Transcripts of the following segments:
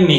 MA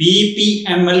BPML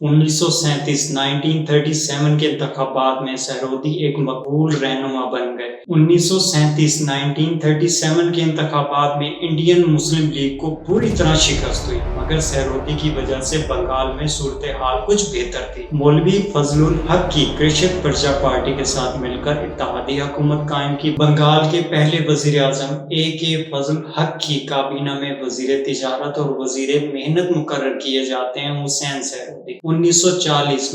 1937 کے انتخابات میں سہروردی ایک مقبول رہنما بن گئے۔ 1937 کے انتخابات میں انڈین مسلم لیگ کو پوری طرح شکست ہوئی، مگر سہروردی کی وجہ سے بنگال میں صورتحال کچھ بہتر تھی۔ مولوی فضل الحق کی کرشچن پرجا پارٹی کے ساتھ مل کر اتحادی حکومت قائم کی۔ بنگال کے پہلے وزیر اعظم اے.کے. فضل الحق کی کابینہ میں وزیر تجارت اور وزیر محنت مقرر کیے جاتے ہیں حسین سہروردی۔ 1940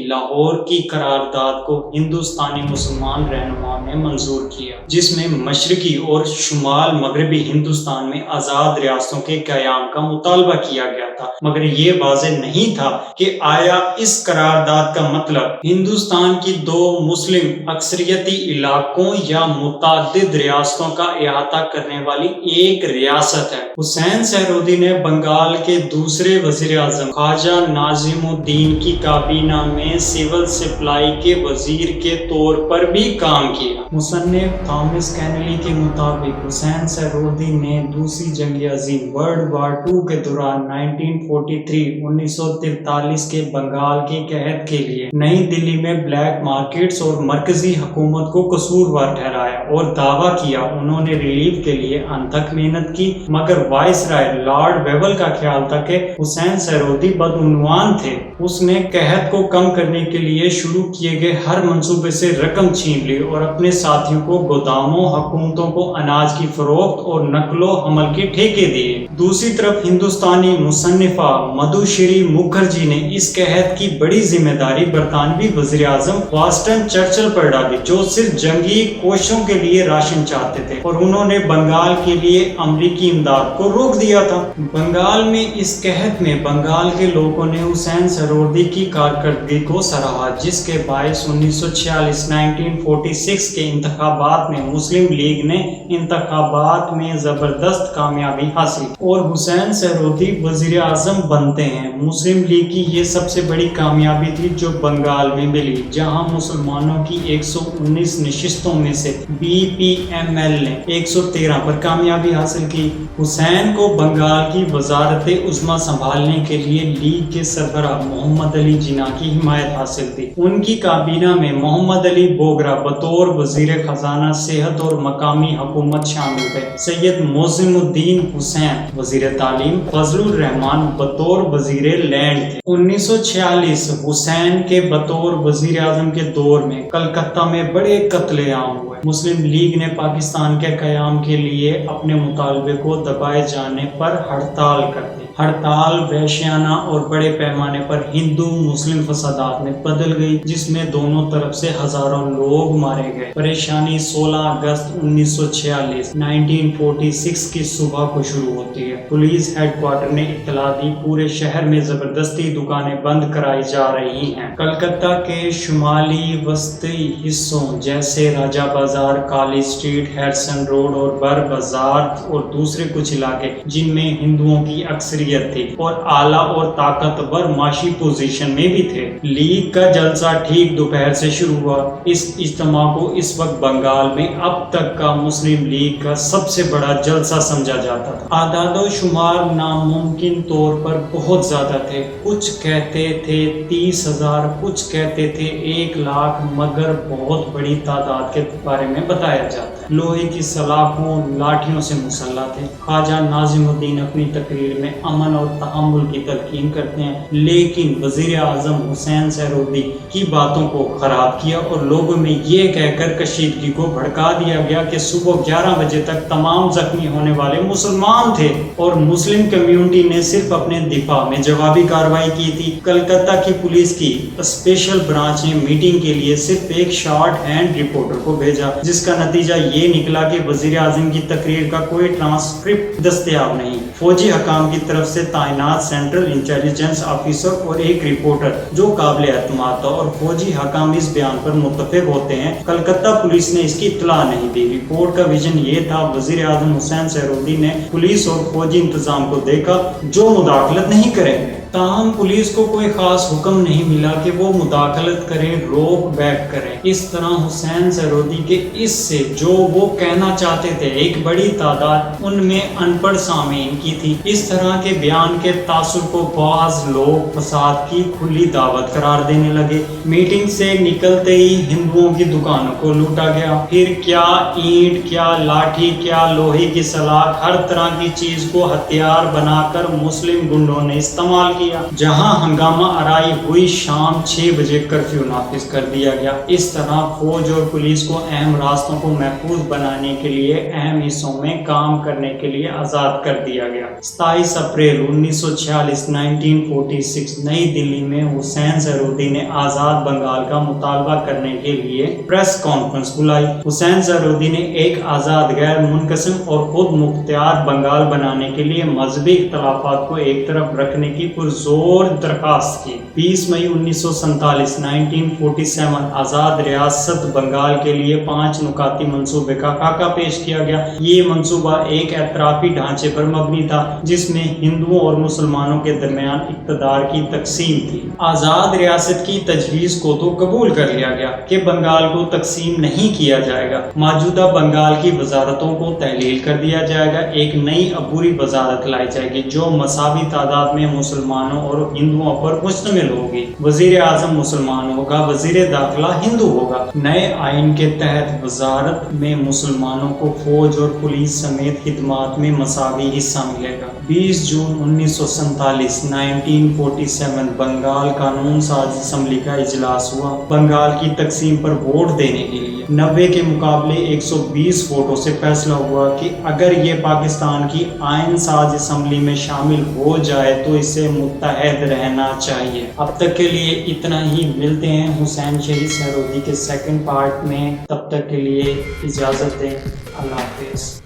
لاہور کی قرارداد کو ہندوستانی مسلمان رہنماؤں نے منظور کیا، جس میں مشرقی اور شمال مغربی ہندوستان میں آزاد ریاستوں کے قیام کا مطالبہ کیا گیا تھا، مگر یہ واضح نہیں تھا کہ آیا اس قرارداد کا مطلب ہندوستان کی دو مسلم اکثریتی علاقوں یا متعدد ریاستوں کا احاطہ کرنے والی ایک ریاست ہے۔ حسین سہروردی نے بنگال کے دوسرے وزیر اعظم خواجہ ناظم الدین کی کابینہ میں سول سپلائی کے وزیر کے طور پر بھی کام کیا۔ مصنف تھامس کینلی کے مطابق حسین سہروردی نے دوسری جنگ عظیم ورلڈ وار 2 کے دوران 1943 کے بنگال کے قحط کے لیے نئی دلی میں بلیک مارکیٹس اور مرکزی حکومت کو قصوروار ٹھہرایا اور دعویٰ کیا انہوں نے ریلیف کے لیے انتھک محنت کی، مگر وائس رائے لارڈ ویول کا خیال تھا کہ حسین سہروردی بدعنوان تھے۔ اس نے قحط کو کم کرنے کے لیے شروع کیے گئے ہر منصوبے سے رقم چھین لی اور اپنے ساتھیوں کو گوداموں، حکومتوں کو اناج کی فروخت اور نقل و حمل کے ٹھیکے دیے۔ دوسری طرف ہندوستانی مصنفہ مدھوشری مکھرجی نے اس قحط کی بڑی ذمہ داری برطانوی وزیر اعظم واسٹن چرچل پر ڈالی، جو صرف جنگی کوششوں کے لیے راشن چاہتے تھے، اور انہوں نے بنگال کے لیے امریکی امداد کو روک دیا تھا۔ بنگال میں اس قحط میں بنگال کے لوگوں نے حسین سہروردی کی کارکردگی کو سراہا، جس کے باعث 1946 کے انتخابات میں مسلم لیگ نے انتخابات میں زبردست کامیابی حاصل اور حسین سہروردی وزیر اعظم بنتے ہیں۔ مسلم لیگ کی یہ سب سے بڑی کامیابی تھی جو بنگال میں ملی، جہاں مسلمانوں کی 119 نشستوں میں سے BPML نے 113 پر کامیابی حاصل کی۔ حسین کو بنگال کی وزارت عظمیٰ سنبھالنے کے لیے لیگ کے سربراہ محمد علی جناح کی حمایت حاصل تھی۔ ان کی کابینہ میں محمد علی بوگرا بطور وزیر خزانہ، صحت اور مقامی حکومت شامل تھے۔ سید معظم الدین حسین وزیر تعلیم، فضل الرحمان بطور وزیر لینڈ تھے۔ 1946 حسین کے بطور وزیر اعظم کے دور میں کلکتہ میں بڑے قتل عام ہوئے۔ مسلم لیگ نے پاکستان کے قیام کے لیے اپنے مطالبے کو دبائے جانے پر ہڑتال کر دی۔ ہڑتال وحشیانہ اور بڑے پیمانے پر ہندو مسلم فسادات میں بدل گئی، جس میں دونوں طرف سے ہزاروں لوگ مارے گئے۔ پریشانی 16 اگست 1946 کی صبح کو شروع ہوتی ہے۔ پولیس ہیڈ کوارٹر نے اطلاع دی پورے شہر میں زبردستی دکانیں بند کرائی جا رہی ہیں۔ کلکتہ کے شمالی وسطی حصوں جیسے راجہ بازار، کالی اسٹریٹ، ہیرسن روڈ اور بر بازار اور دوسرے کچھ علاقے جن میں ہندوؤں کی اکثریت تھی اور اعلیٰ اور طاقتور معاشی پوزیشن میں بھی تھے۔ لیگ کا جلسہ ٹھیک دوپہر سے شروع ہوا۔ اس اجتماع کو اس وقت بنگال میں اب تک کا مسلم لیگ کا سب سے بڑا جلسہ سمجھا جاتا تھا۔ اعداد و شمار ناممکن طور پر بہت زیادہ تھے، کچھ کہتے تھے 30,000، کچھ کہتے تھے 1 لاکھ، مگر بہت بڑی تعداد کے بارے میں بتایا جاتا ہے۔ لوہے کی سلاخوں، لاٹھیوں سے مسلح تھے۔ خواجہ ناظم الدین اپنی تقریر میں امن اور تحمل کی تلقین کرتے ہیں، لیکن وزیر اعظم حسین سہروردی کی باتوں کو خراب کیا اور لوگوں میں یہ کہہ کر کشیدگی کو بھڑکا دیا گیا کہ صبح 11 بجے تک تمام زخمی ہونے والے مسلمان تھے اور مسلم کمیونٹی نے صرف اپنے دفاع میں جوابی کارروائی کی تھی۔ کلکتہ کی پولیس کی اسپیشل برانچ نے میٹنگ کے لیے صرف ایک شارٹ ہینڈ رپورٹر کو بھیجا، جس کا نتیجہ یہ نکلا کہ وزیر اعظم کی تقریر کا کوئی ٹرانسکرپٹ دستیاب نہیں۔ فوجی حکام کی طرف سے تعینات سینٹرل انٹیلیجنس آفیسر اور ایک رپورٹر جو قابل اعتماد تھا اور فوجی حکام اس بیان پر متفق ہوتے ہیں، کلکتہ پولیس نے اس کی اطلاع نہیں دی۔ رپورٹ کا ویژن یہ تھا، وزیر اعظم حسین سہروردی نے پولیس اور فوجی انتظام کو دیکھا جو مداخلت نہیں کریں گے۔ تاہم پولیس کو کوئی خاص حکم نہیں ملا کہ وہ مداخلت کرے، روک بیک کرے۔ اس طرح حسین سہروردی کے اس سے جو وہ کہنا چاہتے تھے ایک بڑی تعداد ان میں ان پڑھ سامعین کی تھی۔ اس طرح کے بیان کے تاثر کو بعض لوگ فساد کی کھلی دعوت قرار دینے لگے۔ میٹنگ سے نکلتے ہی ہندوؤں کی دکانوں کو لوٹا گیا، پھر کیا اینٹ، کیا لاٹھی، کیا لوہے کی سلاخ، ہر طرح کی چیز کو ہتھیار بنا کر مسلم گنڈوں نے استعمال کیا۔ جہاں ہنگامہ آرائی ہوئی، شام 6 بجے کرفیو نافذ کر دیا گیا۔ اس طرح فوج اور پولیس کو اہم راستوں کو محفوظ بنانے کے لیے، اہم حصوں میں کام کرنے کے لیے آزاد کر دیا گیا۔ 27 اپریل 1946 1946 نئی دلی میں حسین سہروردی نے آزاد بنگال کا مطالبہ کرنے کے لیے پریس کانفرنس بلائی۔ حسین سہروردی نے ایک آزاد، غیر منقسم اور خود مختار بنگال بنانے کے لیے مذہبی اختلافات کو ایک طرف رکھنے کی پرزور درخواست کی۔ 20 مئی 1947 1947 آزاد ریاست بنگال کے لیے 5 نکاتی منصوبے کا خاکہ پیش کیا گیا۔ یہ منصوبہ ایک اعترافی ڈھانچے پر مبنی تھا جس میں ہندوؤں اور مسلمانوں کے درمیان اقتدار کی تقسیم تھی۔ آزاد ریاست کی تجویز کو تو قبول کر لیا گیا کہ بنگال کو تقسیم نہیں کیا جائے گا، موجودہ بنگال کی وزارتوں کو تحلیل کر دیا جائے گا، ایک نئی عبوری وزارت لائی جائے گی جو مساوی تعداد میں مسلمانوں اور ہندوؤں پر مشتمل ہوگی۔ وزیر اعظم مسلمان ہوگا، وزیر داخلہ ہندو ہوگا۔ نئے آئین کے تحت وزارت میں مسلمانوں کو فوج اور پولیس سمیت خدمات میں مساوی حصہ ملے گا۔ 20 جون 1947 1947 بنگال قانون ساز اسمبلی کا اجلاس ہوا۔ بنگال کی تقسیم پر ووٹ دینے کے لیے 90 کے مقابلے 120 ووٹوں سے فیصلہ ہوا کہ اگر یہ پاکستان کی آئین ساز اسمبلی میں شامل ہو جائے تو اسے متحد رہنا چاہیے۔ اب تک کے لیے اتنا ہی، ملتے ہیں حسین شہید سہروردی کے سیکنڈ پارٹ میں، تب تک کے لیے اجازت دیں، اللہ حافظ۔